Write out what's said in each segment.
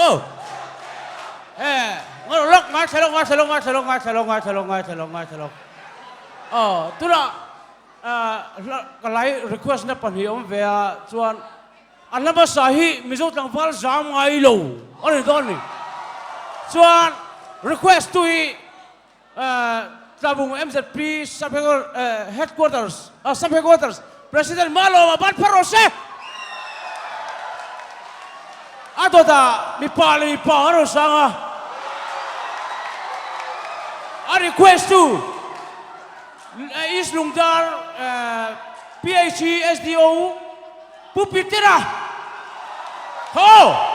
Oh. Look, Mark, salong. Oh, tu la, kalai request na panhiom via chuan, alama sahi mizo tangfal jam ngai lo, ani doni. Chuan request to tabung MZP headquarters, President Malo abat parose. Ato ta Mipa haro sanga. A request to East Lungdar PhD SDO Pupitira. Ho!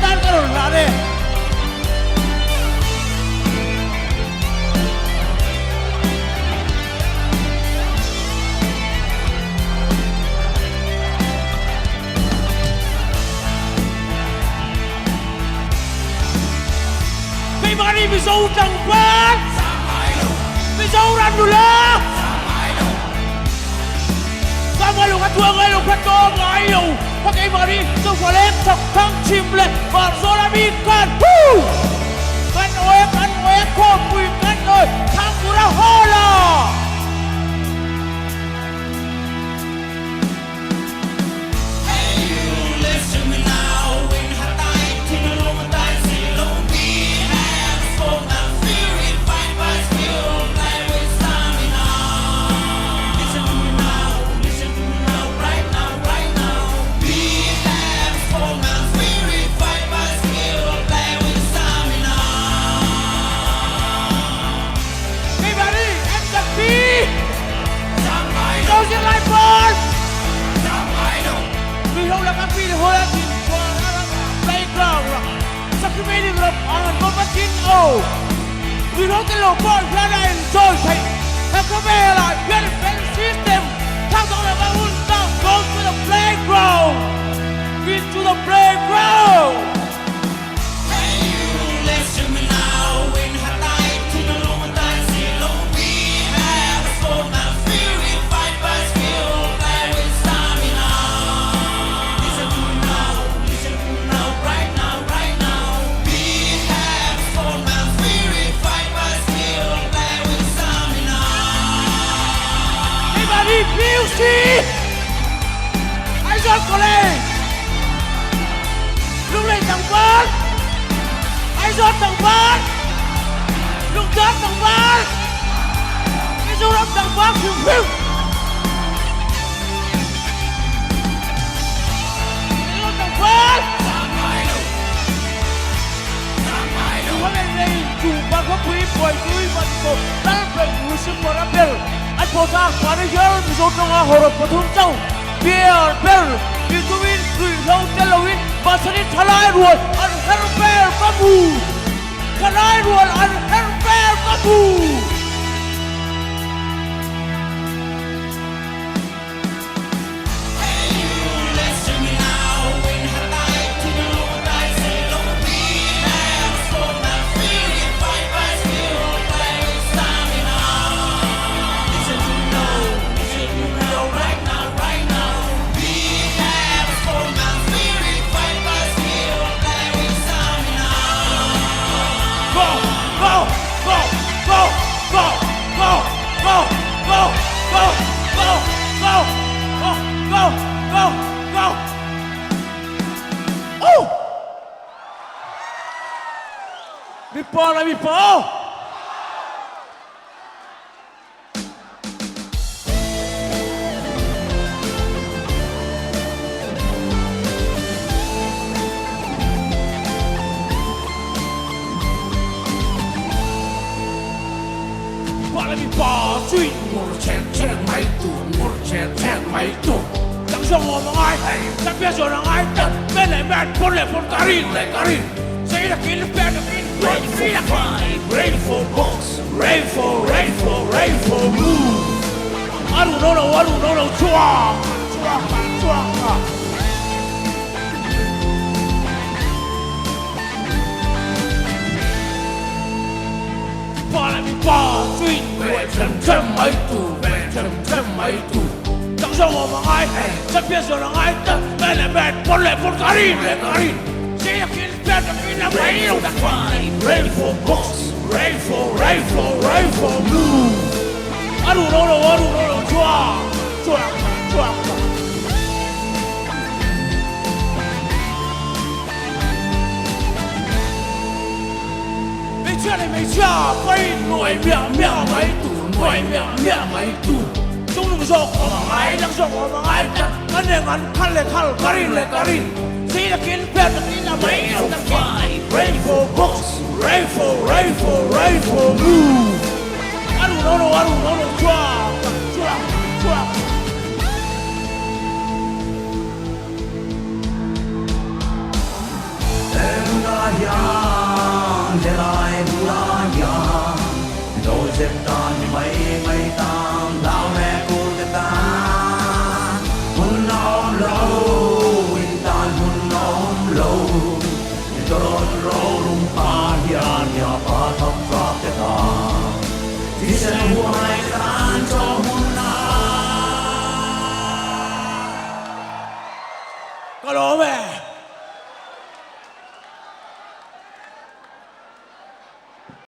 Tan karon lare Kay mari biso utang pa biso ran dula Samalo katua ngayo kato ngayo Pakai mari seboleh tang cimle barzola bikan kan oe kopi kan oe Thangburha hola Hey you listen me now in hatai tinulong dai silong we have strong and spirit fight by skill play with stamina Listen to me now right now Don't like ball. We hold up a feel hold up in playground. Supplementing up on Bobatin O. We don't get low ball, Plana and Joy. Hakabela, get a better system. Come on about down, go to the playground. Get to the playground. Hey, you listen me now in Hatai, Tinalong and Daisy, Long. We have a soul now. Music! I got Lunglei! Lunglei Thangburha! I got Thangburha! Lungdar Thangburha! I got Thangburha! Thangburha! Anh phổ thang phá đi nhớ thì dốt trong hồ rột và thương châu Biar bel Đi chú in gửi lâu tên lâu in Và sẽ đi thả lại ruột Anh hẹn bèl bá bù Thả lại ruột anh hẹn bèl bá bù Go! Oh! Mipa! Mipa, truy một chen máy tụ Chẳng xong ngồi mà ai Chẳng biết rồi là ai Bên này mẹ con lệ con Karin Say the kill the bad rain for books, rain for move. Aru no, chua. Mipa, swing, về chấm mấy tù, về chấm mấy tù. Chẳng sao mà ai, chắc biết rồi là ai ta, bên, con lệ con carin. See you kill better in a rail, that's why. Rail for books, rail for blue. Aru no, chua. Mấy cha quay nuôi mẹ mấy tủ nuôi mẹ mấy tủ chúng nó dọc mà ai đang dọc mà ai anh em ăn khăn lệ carin see the kill better in a mấy ông ta phải rain for books rain for blue aru no chua Enga yang